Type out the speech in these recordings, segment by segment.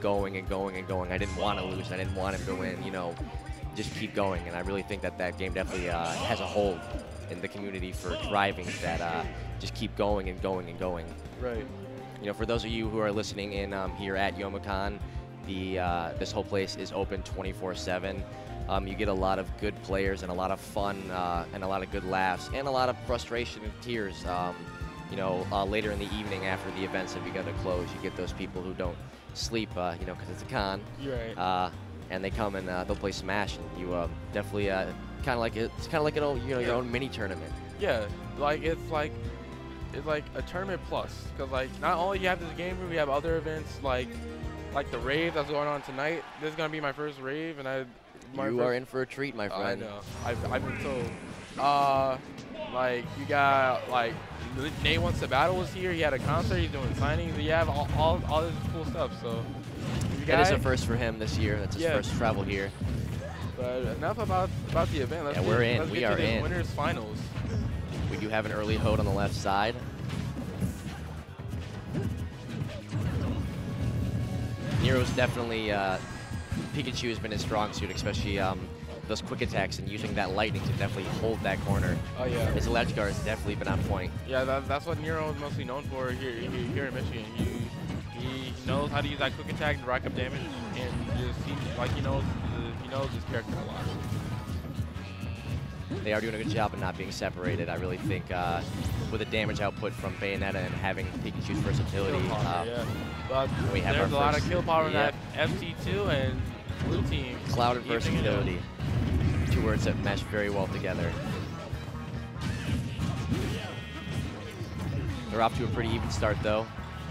going and going and going. I didn't want to lose. I didn't want him to win. You know, just keep going. And I really think that that game definitely has a hold in the community for driving that just keep going and going and going. Right. You know, for those of you who are listening in here at Youmacon, this whole place is open 24/7. You get a lot of good players and a lot of fun and a lot of good laughs and a lot of frustration and tears. You know, later in the evening after the events have begun to close, you get those people who don't sleep, you know, because it's a con. You're right. And they come and they'll play Smash, and you definitely kind of like it's kind of like an old, you know, your own mini tournament. Yeah, like it's like a tournament plus, because like not only you have this game room, we have other events like the rave that's going on tonight. This is gonna be my first rave, and You are in for a treat, my friend. I know. I've been told. Like you got like Nate Wants to Battle was here. He had a concert. He's doing signings. You have all this cool stuff. So it is a first for him this year. That's his first travel here. But enough about the event. Let's we're in. Let's we get are to the in. Winners finals. We do have an early hold on the left side. Nero's definitely Pikachu has been his strong suit, especially those quick attacks and using that lightning to definitely hold that corner. Oh yeah. His ledge guard has definitely been on point. Yeah, that's what Nero is mostly known for here in Michigan. He knows how to use that quick attack to rack up damage, and he knows his character a lot. They are doing a good job of not being separated. I really think with the damage output from Bayonetta and having Pikachu's versatility, but we have there's a lot of kill power in that FC2 and blue team. Cloud and versatility. Two words that mesh very well together. They're off to a pretty even start, though.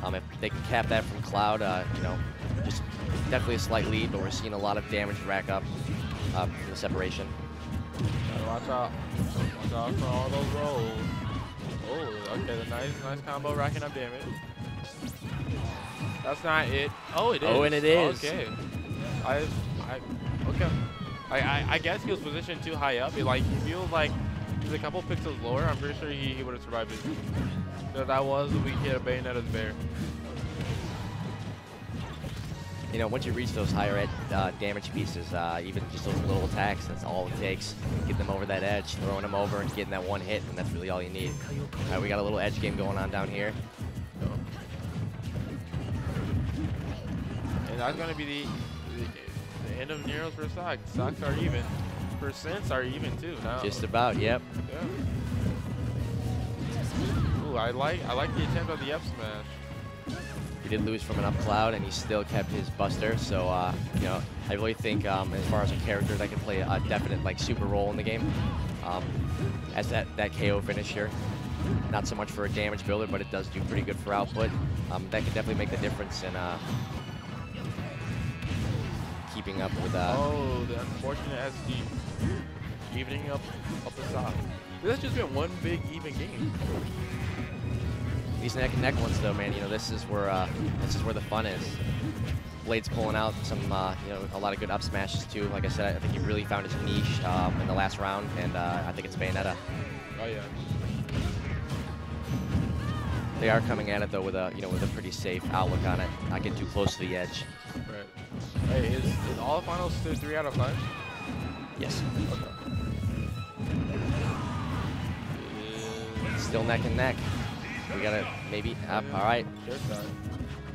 If they can cap that from Cloud, you know, just definitely a slight lead, but we're seeing a lot of damage rack up from the separation. Watch out. Watch out for all those rolls. Oh, okay, the nice combo racking up damage. That's not it. Oh, it is. Oh, and it is. Okay. Okay. I guess he was positioned too high up. He feels like he's a couple pixels lower. I'm pretty sure he would have survived it. So that was a weak hit of Bayonetta's bear. You know, once you reach those higher damage pieces, even just those little attacks, that's all it takes. Get them over that edge, throwing them over and getting that one hit, and that's really all you need. All right, we got a little edge game going on down here. And that's going to be the end of Nero's first stock. Stocks are even. Percents are even too now. Just about, yep. Yeah. Ooh, I like the attempt of the F smash. He did lose from an up Cloud, and he still kept his Buster. So, you know, I really think as far as a character that can play a definite like super role in the game, as that KO finisher. Not so much for a damage builder, but it does do pretty good for output. That can definitely make the difference in keeping up with. Oh, the unfortunate SD evening up the side. This has just been one big even game. These neck and neck ones, though, man. You know, this is where the fun is. Blade's pulling out some, you know, a lot of good up smashes too. Like I said, I think he really found his niche in the last round, and I think it's Bayonetta. Oh yeah. They are coming at it though with a pretty safe outlook on it. Not get too close to the edge. Right. Hey, is all the finals still 3 out of 5? Yes. Okay. Still neck and neck. We gotta maybe up. All right.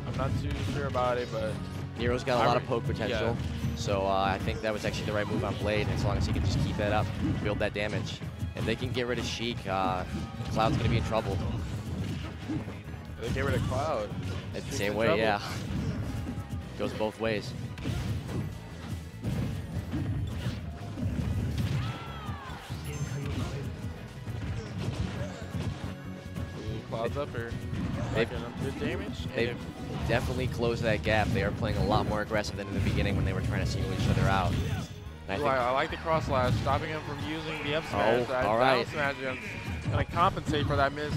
I'm not too sure about it, but Nero's got a lot of poke potential. Yeah. So I think that was actually the right move on Blade, as long as he can just keep that up, build that damage. If they can get rid of Sheik, Cloud's gonna be in trouble. They get rid of Cloud. It's the same way, yeah. Goes both ways. Cloud's up here. They've good damage. They've definitely closed that gap. They are playing a lot more aggressive than in the beginning when they were trying to single each other out. I like the cross slash, stopping him from using the up smash. Oh, all right. Smash going to compensate for that miss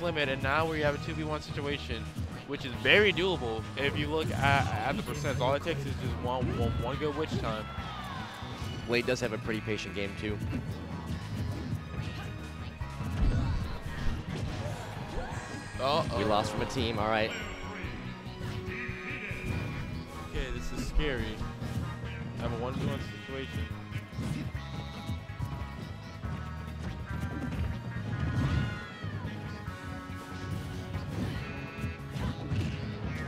limit, and now we have a 2v1 situation, which is very doable if you look at the percents. All it takes is just one good witch time. Blade does have a pretty patient game too. Uh-oh. We lost from a team, all right. is scary. I have a 1v1 situation.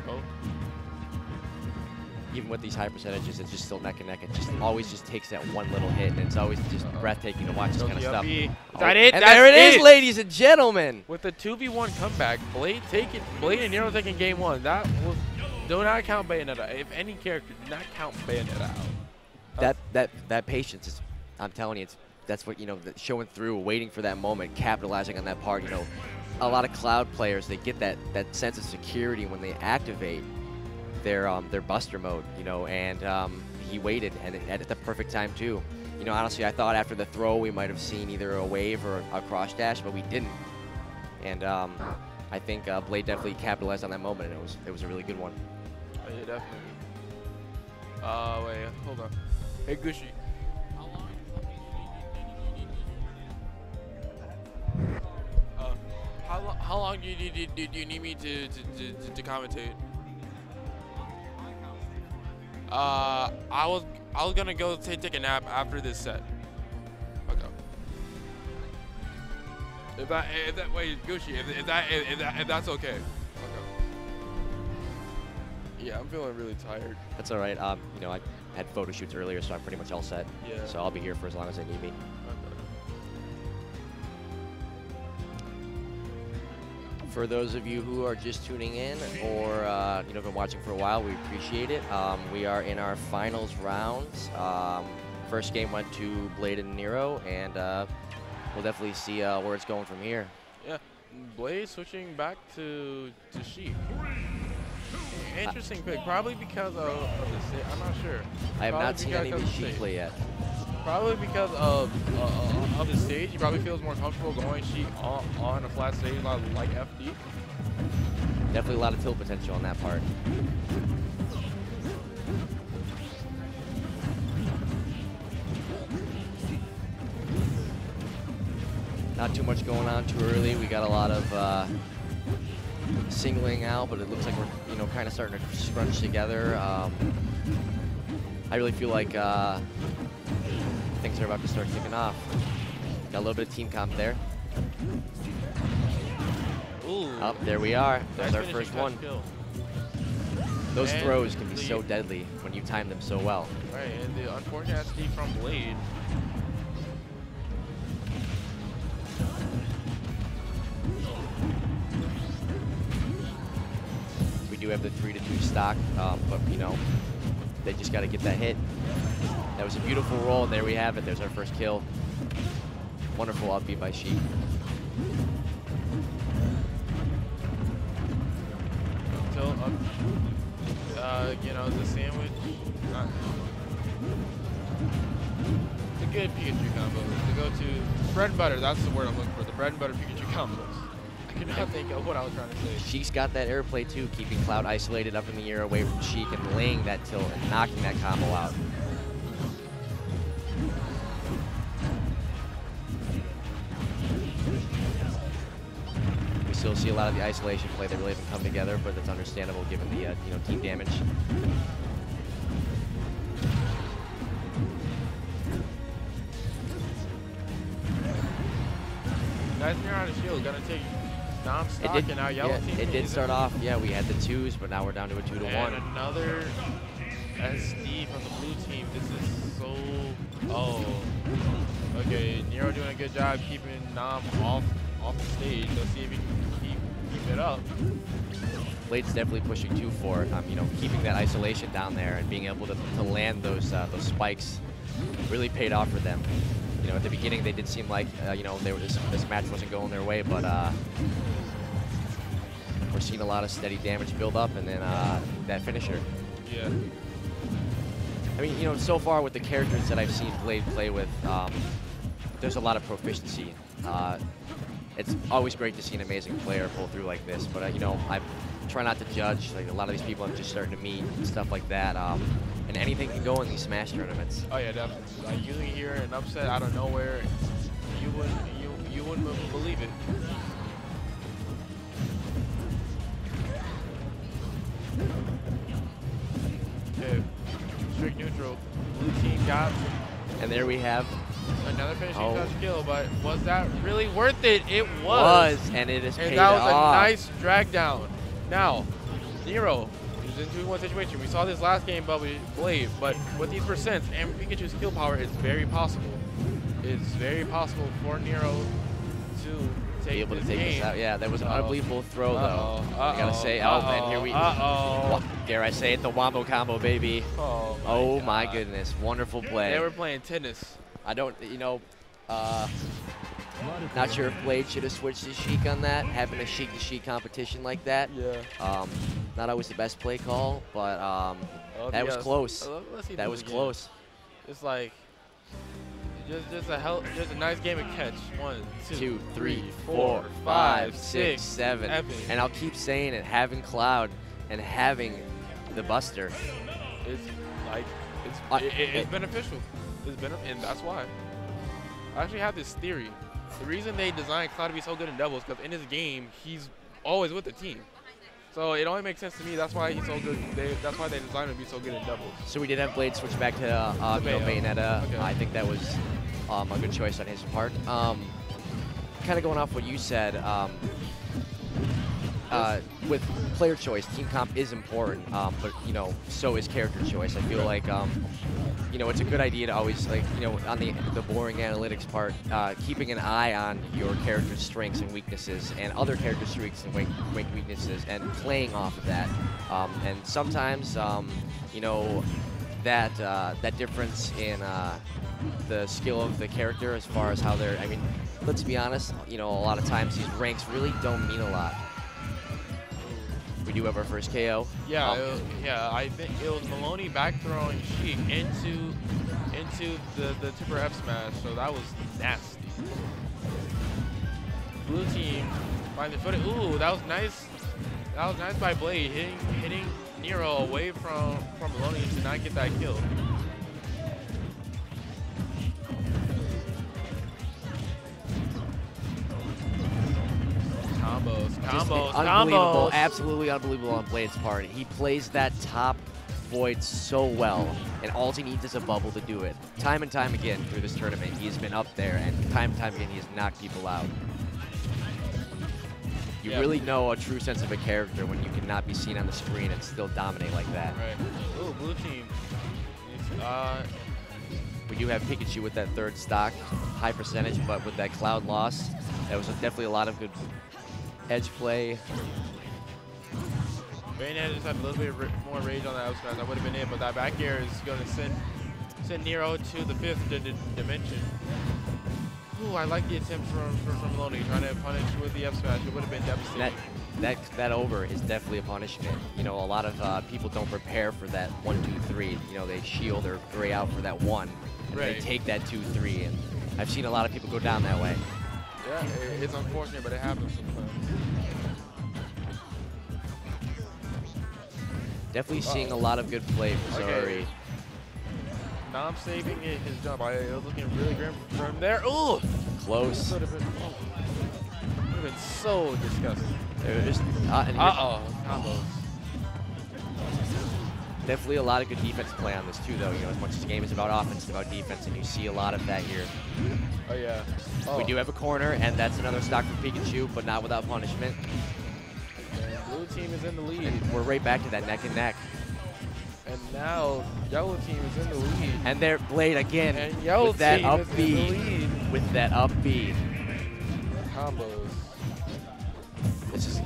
Oh. Even with these high percentages, it's just still neck and neck. It just always just takes that one little hit, and it's always just breathtaking to watch this kind of stuff. Is Oh, that it? And That's there it is, ladies and gentlemen. With the 2v1 comeback, Blade and Nero taking game 1. That was, do not count Bayonetta. If any character, do not count Bayonetta out. That patience is, I'm telling you, that's what, you know, showing through, waiting for that moment, capitalizing on that part. You know, a lot of Cloud players, they get that sense of security when they activate their Buster mode, you know, and he waited and at the perfect time too. You know, honestly, I thought after the throw we might have seen either a wave or a cross dash, but we didn't. And I think Blade definitely capitalized on that moment, and it was a really good one. Oh, yeah, definitely. Wait, hold on. Hey, Gooshi. How long do you need me to commentate? I was gonna go take a nap after this set. Okay. If that wait, Gooshi, if that's okay. Okay. Yeah, I'm feeling really tired. That's all right. You know, I had photo shoots earlier, so I'm pretty much all set. Yeah. So I'll be here for as long as they need me. For those of you who are just tuning in or you know, been watching for a while, we appreciate it. We are in our finals rounds. First game went to Blade and Nero, and we'll definitely see where it's going from here. Yeah, Blade switching back to Sheik. Interesting pick, probably because of the state. I'm not sure. I have Probably not seen any of the Sheik play yet. Probably because of the stage. He probably feels more comfortable going Sheik on a flat stage like FD. Definitely a lot of tilt potential on that part. Not too much going on too early. We got a lot of singling out, but it looks like we're, you know, kind of starting to scrunch together. I really feel like things are about to start kicking off. Got a little bit of team comp there. Ooh. Up there we are. There's Nice our first finishing one. kill. Those And throws can be so deadly when you time them so well. Right, and the unfortunate SD from Blade. We do have the 3-2 stock, but you know, they just got to get that hit. That was a beautiful roll, and there we have it. There's our first kill. Wonderful upbeat by Sheik. Still up. You know, the sandwich. It's a good Pikachu combo. To go to bread and butter, that's the word I'm looking for. The bread and butter Pikachu combos. I could not think of what I was trying to say. Sheik's got that airplay too, keeping Cloud isolated up in the air away from Sheik and laying that tilt and knocking that combo out. We still see a lot of the isolation play that really haven't come together, but that's understandable given the you know, team damage. Nice mirror on the shield, gonna take non-stock and now yellow team. It did start off, yeah, we had the 2s, but now we're down to a 2-1. And another SD from the blue team. This is so, oh. Okay, Nero doing a good job keeping Nam off the stage. Let's see if he can keep it up. Blade's definitely pushing too for it. You know, keeping that isolation down there and being able to land those spikes really paid off for them. You know, at the beginning they did seem like you know, this match wasn't going their way, but we're seeing a lot of steady damage build up, and then that finisher. Yeah. I mean, you know, so far with the characters that I've seen Blade play with, there's a lot of proficiency. It's always great to see an amazing player pull through like this, but you know, I try not to judge. Like, a lot of these people I'm just starting to meet and stuff like that, and anything can go in these Smash tournaments. Oh yeah, definitely. Like, you hear an upset out of nowhere, you wouldn't believe it. Okay, strict neutral. Blue team got And there we have another finishing touch kill, but was that really worth it? It was, and it is paid and that was off. a nice drag down. Now, Nero is in 2v1 situation. We saw this last game, but we Blade, but with these percents and Pikachu's skill power, it's very possible. It's very possible for Nero to be able to take this out. Yeah, that was an unbelievable throw, though. I gotta say, and here we, dare I say it, the wombo combo, baby. Oh my goodness, wonderful play. They were playing tennis. I don't, you know, not sure if Blade should have switched to Sheik on that, having a Sheik to Sheik competition like that. Yeah. Not always the best play call, but that was close. That was close. It's like just a nice game of catch. 1, 2, 3, 4, 5, 6, 7. Epic. And I'll keep saying it, having Cloud and having the Buster. It's like it's beneficial. And that's why. I actually have this theory. The reason they designed Cloud to be so good in doubles because in his game he's always with the team. So it only makes sense to me. That's why he's so good. That's why they designed him to be so good in doubles. So we did have Blade switch back to Bayonetta. Okay. I think that was a good choice on his part. Kind of going off what you said, with player choice, team comp is important, but you know, so is character choice. I feel like you know, it's a good idea to always, like, you know, on the boring analytics part, keeping an eye on your character's strengths and weaknesses and other character strengths and weaknesses and playing off of that. And sometimes, you know, that difference in the skill of the character as far as how they're, I mean, let's be honest, you know, a lot of times these ranks really don't mean a lot. We do have our first KO. Yeah, yeah. I think it was Miloni back throwing Sheik into the Tipper F smash, so that was nasty. Blue team finds the footage. Ooh, that was nice. That was nice by Blade hitting Nero away from Miloni to not get that kill. Unbelievable, absolutely unbelievable on Blade's part. He plays that top void so well, and all he needs is a bubble to do it. Time and time again through this tournament, he's been up there, and time and time again, he has knocked people out. You really know a true sense of a character when you cannot be seen on the screen and still dominate like that. Right. Ooh, blue team. We do have Pikachu with that third stock, high percentage, but with that Cloud loss, that was definitely a lot of good edge play. Bayonetta just had a little bit more rage on that up smash. That would have been it, but that back air is going to send Nero to the 5th dimension. Ooh, I like the attempt from Miloni trying to punish with the up smash. It would have been devastating. That over is definitely a punishment. You know, a lot of people don't prepare for that 1, 2, 3. You know, they shield or gray out for that 1, and they take that 2, 3. And I've seen a lot of people go down that way. Yeah, it's unfortunate, but it happens sometimes. Definitely seeing a lot of good play from Zori. Now I'm saving his jump. I was looking really grim from there. Ooh! Close. Would have been so disgusting. They were just, combos. Definitely a lot of good defense play on this too, though. You know, as much as the game is about offense, it's about defense, and you see a lot of that here. Oh yeah. We do have a corner, and that's another stock for Pikachu, but not without punishment. And blue team is in the lead. And we're right back to that neck and neck. And now yellow team is in the lead. And their Blade again and yellow with that team up is B. in the lead. With that up B. Combos. This is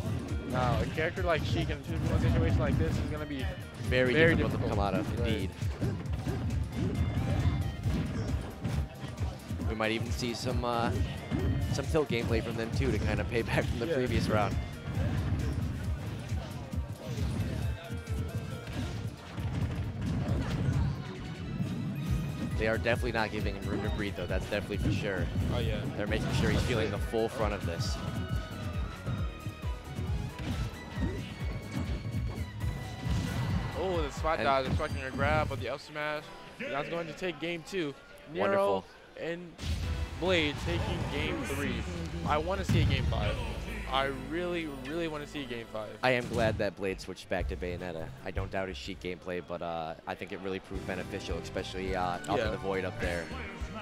now a character like Sheik in a 2v1 situation like this is going to be very difficult to come out of, indeed. We might even see some tilt gameplay from them too to kind of pay back from the previous round. They are definitely not giving him room to breathe, though. That's definitely for sure. Oh yeah. They're making sure he's feeling the full front of this. Oh, the spot dodge expecting a grab, but the up smash. That's going to take game 2. Nero Wonderful. and Blade taking game 3. I want to see a game 5. I really, really want to see Game 5. I am glad that Blade switched back to Bayonetta. I don't doubt his Sheik gameplay, but I think it really proved beneficial, especially up in the void up there.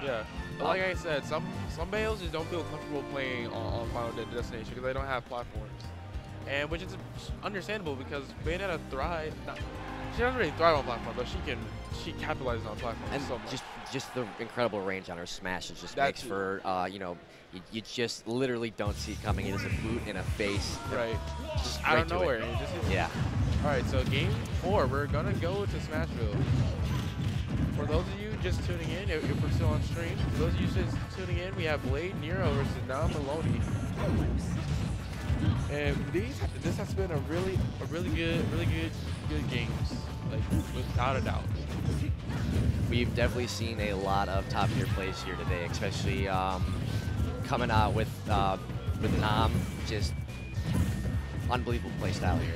Yeah, but like I said, some Bayos just don't feel comfortable playing on Final Destination because they don't have platforms, and which is understandable because Bayonetta thrives. She doesn't really thrive on platforms, but she capitalizes on platforms. And so much. just the incredible range on her smashes just makes for you know, you just literally don't see it coming. It is a boot in a face. Right. Just out right of to nowhere. it. It just hits. Yeah. All right, so Game 4, we're gonna go to Smashville. For those of you just tuning in, if we're still on stream, for those of you just tuning in, we have Blade Nero versus now Miloni. And this has been a really good games, like without a doubt. We've definitely seen a lot of top tier plays here today, especially coming out with Nam, just unbelievable play style here.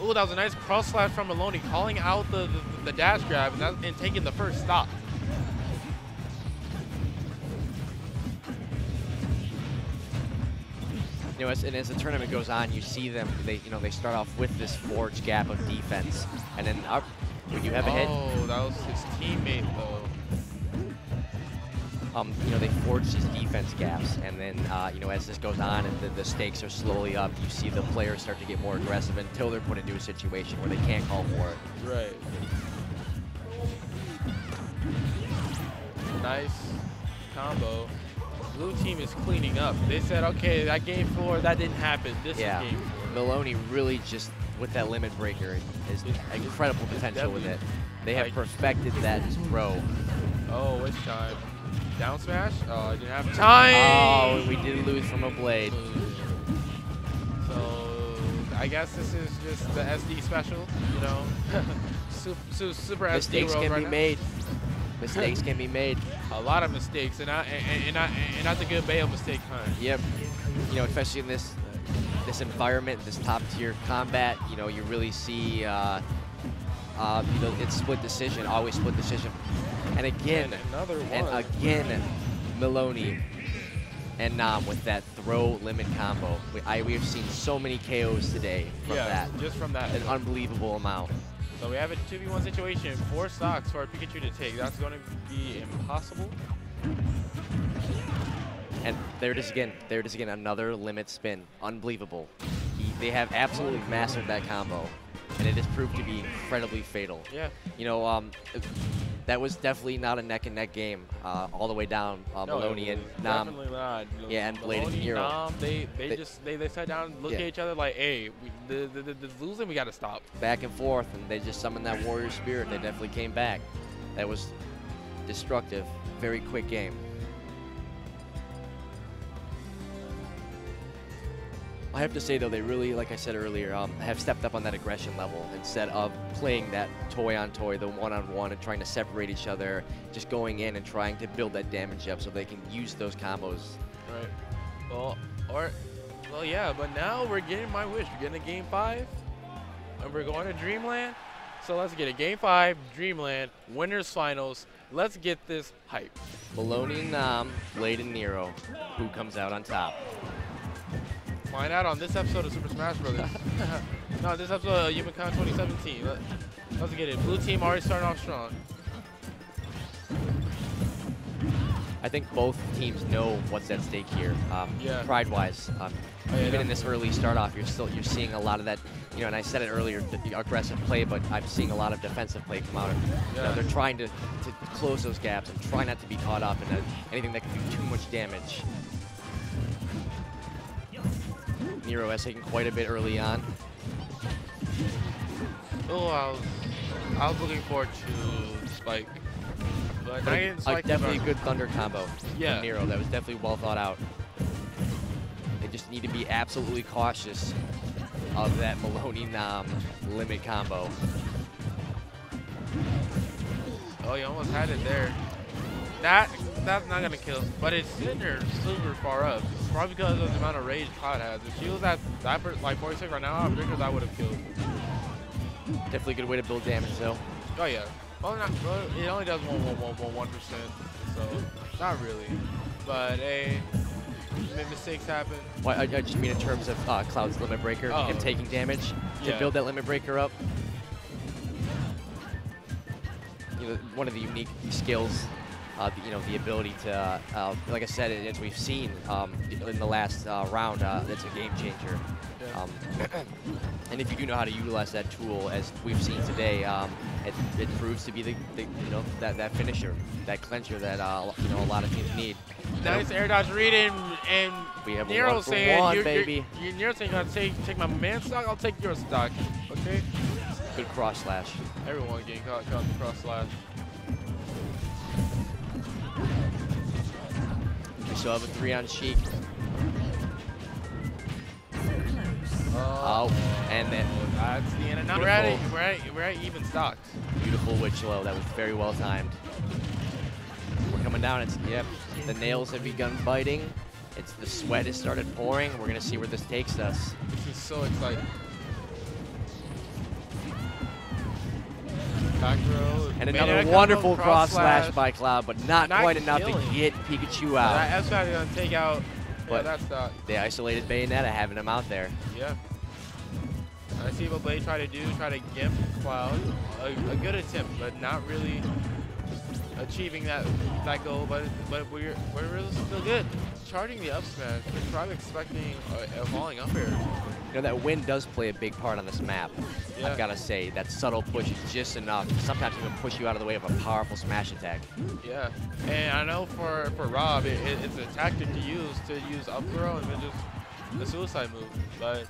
Ooh, that was a nice cross slash from Miloni, calling out the dash grab and taking the first stop. You know, as the tournament goes on, you see them. They start off with this forged gap of defense, and then up when you have a hit. Oh, that was his teammate though. You know, they forge these defense gaps, and then you know, as this goes on and the stakes are slowly up, you see the players start to get more aggressive until they're put into a situation where they can't call for it. Right. Nice combo. Blue team is cleaning up. They said, okay, that Game 4, that didn't happen. This is Game 4. Miloni really just, with that limit breaker, is incredible potential with it. They have perfected that throw. Oh, which time? Down smash? Oh, I didn't have time. Oh, we did lose from a Blade. So I guess this is just the SD special, you know. super Mistakes SD can be made. Mistakes can be made. A lot of mistakes, and not the good Bayo mistake kind. Yep. You know, especially in this environment, this top tier combat, you know, you really see, you know, it's split decision, always split decision. And again, Miloni and Nam with that throw limit combo. We have seen so many KOs today from that. Just from that. An unbelievable amount. So we have a 2v1 situation, 4 stocks for our Pikachu to take. That's going to be impossible. And there it is again. There it is again. Another limit spin. Unbelievable. They have absolutely mastered that combo, and it has proved to be incredibly fatal. Yeah. You know, that was definitely not a neck-and-neck game all the way down. Miloni and Nam. Definitely not. Yeah, and Blade and Nero. Nam, they sat down, looked at each other like, hey, the losing, we got to stop. Back and forth, and they just summoned that warrior spirit. They definitely came back. That was destructive. Very quick game. I have to say, though, they really, like I said earlier, have stepped up on that aggression level instead of playing that toy-on-toy, the one-on-one, and trying to separate each other, just going in and trying to build that damage up so they can use those combos. Right. Well, yeah, but now we're getting my wish. We're getting a Game 5, and we're going to Dreamland. So let's get a Game 5, Dreamland, winners finals. Let's get this hype. Miloni and Nam, Blade and Nero, who comes out on top? Find out on this episode of Super Smash Bros. No, this episode of Youmacon 2017. Let's get it. Blue team already starting off strong. I think both teams know what's at stake here. Pride-wise, even in this early start-off, you're seeing a lot of that. You know, and I said it earlier, the aggressive play, but I'm seeing a lot of defensive play come out. You know, they're trying to close those gaps and try not to be caught up in anything that can do too much damage. Nero has taken quite a bit early on. Oh, I was looking forward to Spike. But definitely a good Thunder combo from Nero. That was definitely well thought out. They just need to be absolutely cautious of that Miloni Nam limit combo. Oh, you almost had it there. That's not gonna kill, but it's sitting there super far up. Probably because of the amount of rage Cloud has. If she was at like 46 right now, I'm sure that would have killed. Definitely a good way to build damage, though. Oh yeah. Well, it only does 1%, so not really. But hey, mistakes happen. Well, I just mean in terms of Cloud's limit breaker, him taking damage to build that limit breaker up. You know, one of the unique skills, you know, the ability to, like I said, as we've seen in the last round, it's a game changer. Yeah. And if you do know how to utilize that tool, as we've seen today, it proves to be the you know, that finisher, that clincher that you know, a lot of teams need. Nice air dodge read and we have Nero saying, one, baby. Nero saying, "I'll take my man stock. I'll take your stock." Okay. Good cross slash. Everyone getting caught in the cross slash. We still have a 3 on Sheik. Oh, and then that's the end of nine. We're at even stocks. Beautiful witch low. That was very well timed. We're coming down. It's the nails have begun biting. It's the sweat has started pouring. We're gonna see where this takes us. This is so exciting. Back throw. And another wonderful cross slash by Cloud, but not quite enough to get Pikachu out. That S is gonna take out. But that's stock. They isolated Bayonetta, having him out there. Yeah. I see what Blade tried to do, try to gimp Cloud. A good attempt, but not really achieving that goal. But we're really still good. Charging the up smash. We're probably expecting a falling up air. You know, that wind does play a big part on this map. Yeah. I've got to say, that subtle push is just enough. Sometimes it can push you out of the way of a powerful smash attack. Yeah, and I know for Rob, it's a tactic to use up throw and then just the suicide move. But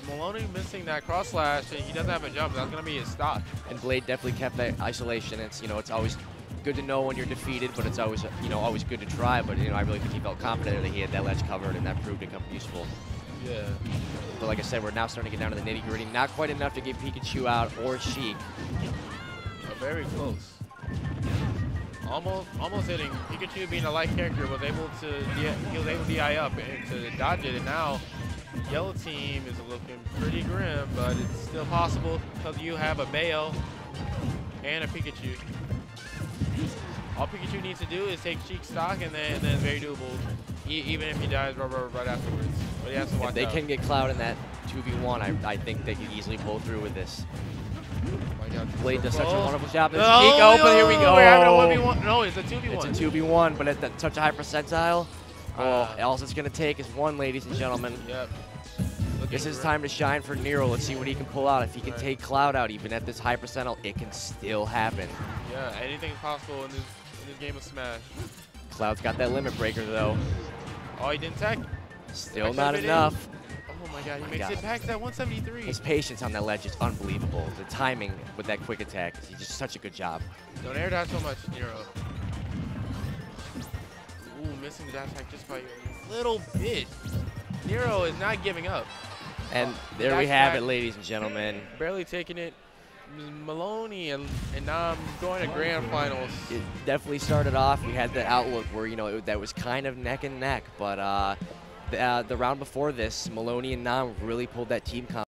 Miloni missing that cross slash, and he doesn't have a jump. That's gonna be his stock. And Blade definitely kept that isolation. It's, you know, it's always good to know when you're defeated, but it's always, you know, always good to try. But you know, I really think he felt confident that he had that ledge covered, and that proved to come useful. Yeah. But like I said, we're now starting to get down to the nitty-gritty. Not quite enough to get Pikachu out or Sheik. Very close. Almost hitting. Pikachu, being a light character, was able to DI up and to dodge it, and now yellow team is looking pretty grim, but it's still possible because you have a Bayo and a Pikachu. All Pikachu needs to do is take Sheik stock, and then very doable, even if he dies right afterwards. But he has to watch If they out. can get Cloud in that 2v1, I think they could easily pull through with this. Blade does such a wonderful job. There's Sheik open, here we go. We're having a 1v1. No, it's a 2v1. It's a 2v1, but at such a high percentile. All it's going to take is one, ladies and gentlemen. Yep. This is time to shine for Nero. Let's see what he can pull out. If he can take Cloud out, even at this high percentile, it can still happen. Yeah, anything's possible in this game of Smash. Cloud's got that limit breaker, though. Oh, he didn't tech? Still not enough. Oh my god, he makes it back to that 173. His patience on that ledge is unbelievable. The timing with that quick attack, he's just such a good job. Don't air dodge so much, Nero. Ooh, missing the dash attack just by a little bit. Nero is not giving up. And there we have it, ladies and gentlemen. Barely taking it. Miloni and now I'm going to grand finals. It definitely started off. We had the outlook where, you know, that was kind of neck and neck, but the round before this, Miloni and Nam really pulled that team